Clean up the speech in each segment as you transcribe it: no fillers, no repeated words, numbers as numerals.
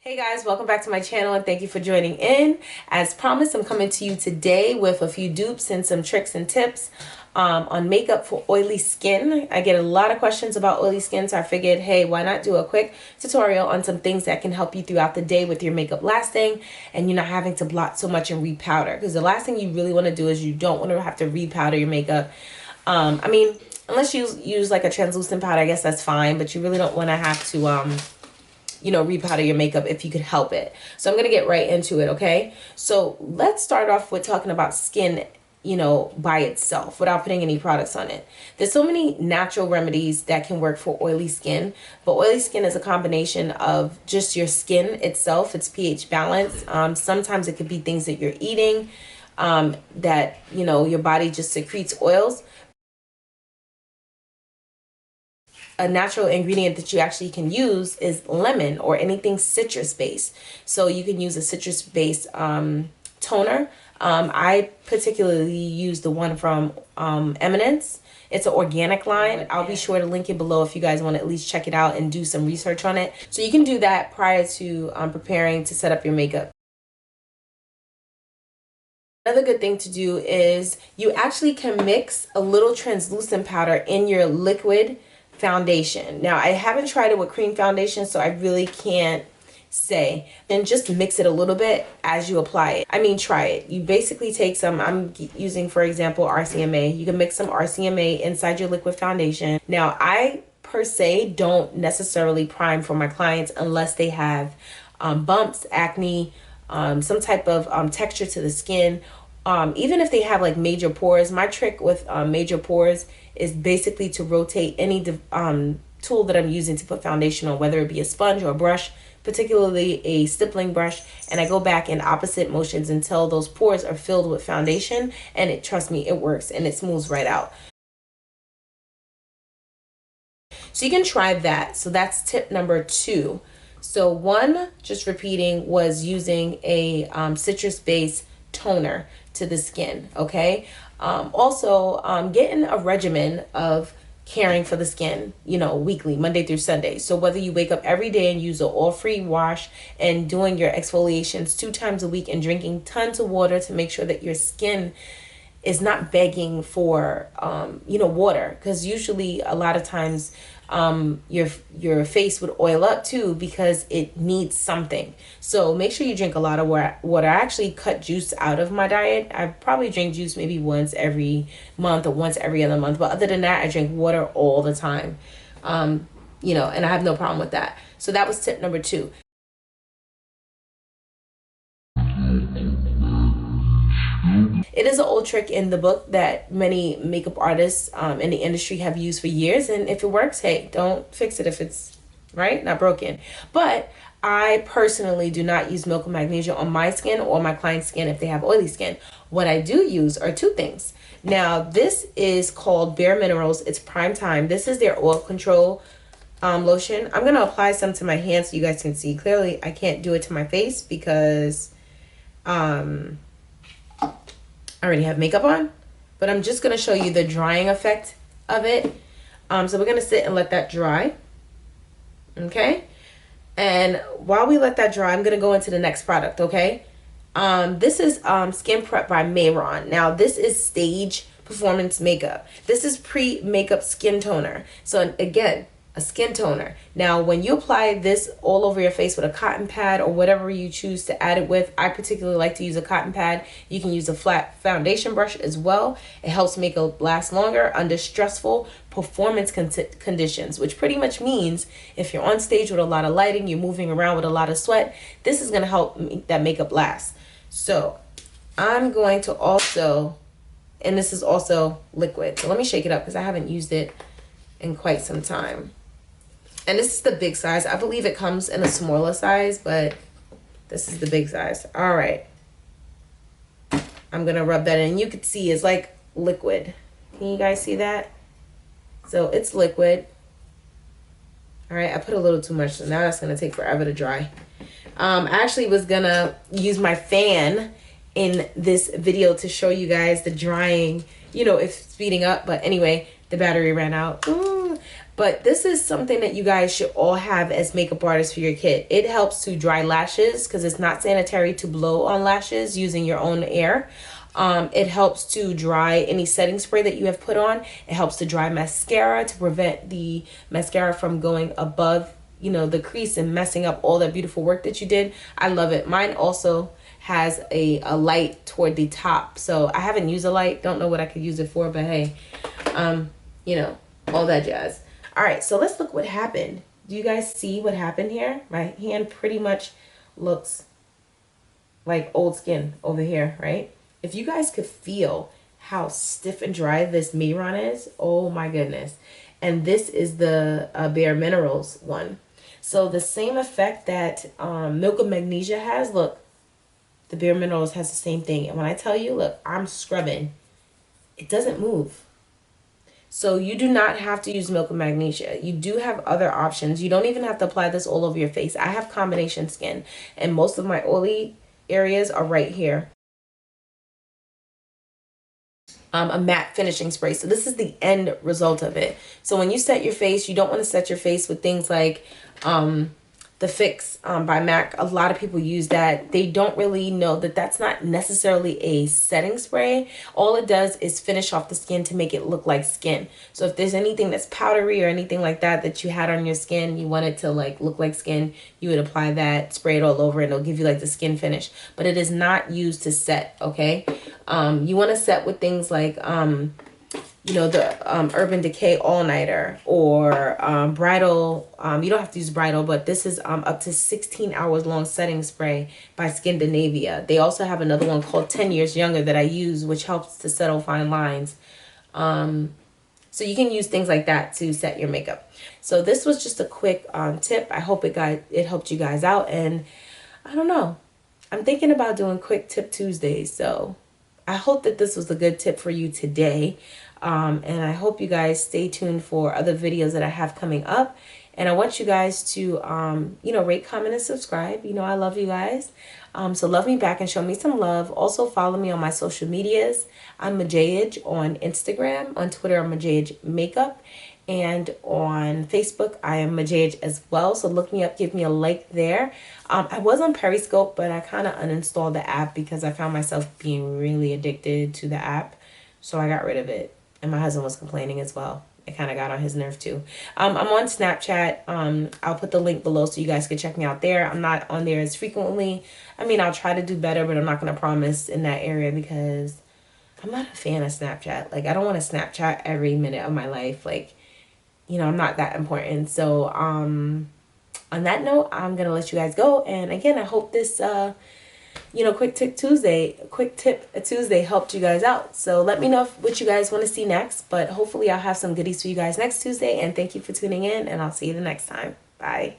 Hey guys, welcome back to my channel and thank you for joining in. As promised, I'm coming to you today with a few dupes and some tricks and tips on makeup for oily skin. I get a lot of questions about oily skin, so I figured, hey, why not do a quick tutorial on some things that can help you throughout the day with your makeup lasting and you're not having to blot so much and repowder. Because the last thing you really want to do is you don't want to have to repowder your makeup. I mean, unless you use like a translucent powder, I guess that's fine, but you really don't want to have to repowder your makeup if you could help it. So I'm going to get right into it, okay? So let's start off with talking about skin, by itself without putting any products on it. There's so many natural remedies that can work for oily skin, but oily skin is a combination of just your skin itself, its pH balance. Sometimes it could be things that you're eating, that, your body just secretes oils. A natural ingredient that you actually can use is lemon or anything citrus based. So you can use a citrus based toner. I particularly use the one from Eminence. It's an organic line. I'll be sure to link it below if you guys want to at least check it out and do some research on it. So you can do that prior to preparing to set up your makeup. Another good thing to do is you actually can mix a little translucent powder in your liquid foundation. Now, I haven't tried it with cream foundation, so I really can't say. And just mix it a little bit as you apply it. I mean, try it. You basically take some, I'm using, for example, RCMA. You can mix some RCMA inside your liquid foundation. Now, I per se don't necessarily prime for my clients unless they have bumps, acne, some type of texture to the skin. Even if they have like major pores. My trick with major pores is basically to rotate any tool that I'm using to put foundation on, whether it be a sponge or a brush, particularly a stippling brush, and I go back in opposite motions until those pores are filled with foundation, and trust me, it works and it smooths right out. So you can try that. So that's tip number 2. So 1, just repeating, was using a citrus-based toner to the skin, okay? Also, getting a regimen of caring for the skin, weekly, Monday through Sunday. So whether you wake up every day and use an oil-free wash and doing your exfoliations 2 times a week and drinking tons of water to make sure that your skin is not begging for, water. Because usually a lot of times your face would oil up too because it needs something. So make sure you drink a lot of water. I actually cut juice out of my diet. I probably drink juice maybe once every month or once every other month. But other than that, I drink water all the time. And I have no problem with that. So that was tip number 2. It is an old trick in the book that many makeup artists in the industry have used for years. And if it works, hey, don't fix it if it's not broken. But I personally do not use milk and magnesia on my skin or my client's skin if they have oily skin. What I do use are 2 things. Now, this is called Bare Minerals. It's Prime Time. This is their oil control lotion. I'm going to apply some to my hands so you guys can see. Clearly, I can't do it to my face because I already have makeup on, but I'm just going to show you the drying effect of it. So we're going to sit and let that dry. Okay. And while we let that dry, I'm going to go into the next product. Okay. This is Skin Prep by Mayron. Now this is Stage Performance Makeup. This is pre-makeup skin toner. So again, a skin toner. Now, when you apply this all over your face with a cotton pad or whatever you choose to add it with, I particularly like to use a cotton pad. You can use a flat foundation brush as well. It helps makeup last longer under stressful performance conditions, which pretty much means if you're on stage with a lot of lighting, you're moving around with a lot of sweat, this is going to help make that makeup last. So I'm going to also, and this is also liquid. So let me shake it up because I haven't used it in quite some time. And this is the big size. I believe it comes in a smaller size, but this is the big size. All right. I'm going to rub that in. You can see it's like liquid. Can you guys see that? So it's liquid. All right. I put a little too much, so now that's going to take forever to dry. I actually was going to use my fan in this video to show you guys the drying, if speeding up. But anyway, the battery ran out. Ooh. But this is something that you guys should all have as makeup artists for your kit. It helps to dry lashes because it's not sanitary to blow on lashes using your own air. It helps to dry any setting spray that you have put on. It helps to dry mascara to prevent the mascara from going above, you know, the crease and messing up all that beautiful work that you did. I love it. Mine also has a light toward the top. So I haven't used a light. Don't know what I could use it for, but hey, you know, all that jazz. All right, so let's look what happened. Do you guys see what happened here? My hand pretty much looks like old skin over here, right? If you guys could feel how stiff and dry this Miron is, oh my goodness. And this is the Bare Minerals one. So the same effect that Milk of Magnesia has, look, the Bare Minerals has the same thing. And when I tell you, look, I'm scrubbing, it doesn't move. So you do not have to use Milk of Magnesia. You do have other options. You don't even have to apply this all over your face. I have combination skin, and most of my oily areas are right here. A matte finishing spray. So this is the end result of it. So when you set your face, you don't want to set your face with things like the Fix by MAC. A lot of people use that. They don't really know that that's not necessarily a setting spray. All it does is finish off the skin to make it look like skin. So if there's anything that's powdery or anything like that that you had on your skin, you want it to like look like skin, you would apply that, spray it all over, and it'll give you like the skin finish. But it is not used to set, okay? You want to set with things like you know, the Urban Decay All-Nighter or Bridal. You don't have to use Bridal, but this is up to 16 hours long setting spray by Scandinavia. They also have another one called 10 Years Younger that I use, which helps to settle fine lines. So you can use things like that to set your makeup. So this was just a quick tip. I hope it helped you guys out. And I don't know, I'm thinking about doing quick tip Tuesdays. So I hope that this was a good tip for you today. And I hope you guys stay tuned for other videos that I have coming up. And I want you guys to, you know, rate, comment, and subscribe. You know, I love you guys. So love me back and show me some love. Also follow me on my social medias. I'm Majige on Instagram. On Twitter, I'm Majige Makeup. And on Facebook, I am Majige as well. So look me up, give me a like there. I was on Periscope, but I kind of uninstalled the app because I found myself being really addicted to the app. So I got rid of it. And my husband was complaining as well. It kind of got on his nerve too. I'm on Snapchat. I'll put the link below so you guys can check me out there. I'm not on there as frequently. I mean, I'll try to do better, but I'm not going to promise in that area because I'm not a fan of Snapchat. Like, I don't want to Snapchat every minute of my life. Like, you know, I'm not that important. So, on that note, I'm going to let you guys go. And again, I hope this, you know, quick tip Tuesday helped you guys out. So let me know what you guys want to see next. But hopefully I'll have some goodies for you guys next Tuesday. And thank you for tuning in. And I'll see you the next time. Bye.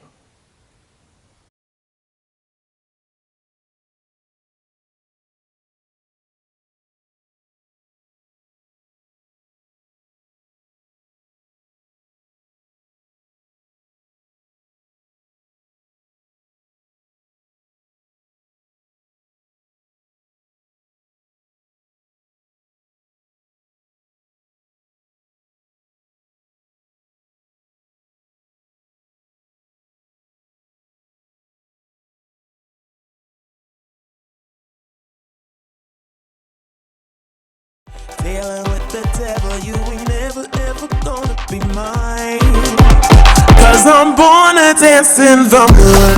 Dealing with the devil, you ain't never ever gonna be mine. 'Cause I'm born to dance in the moonlight.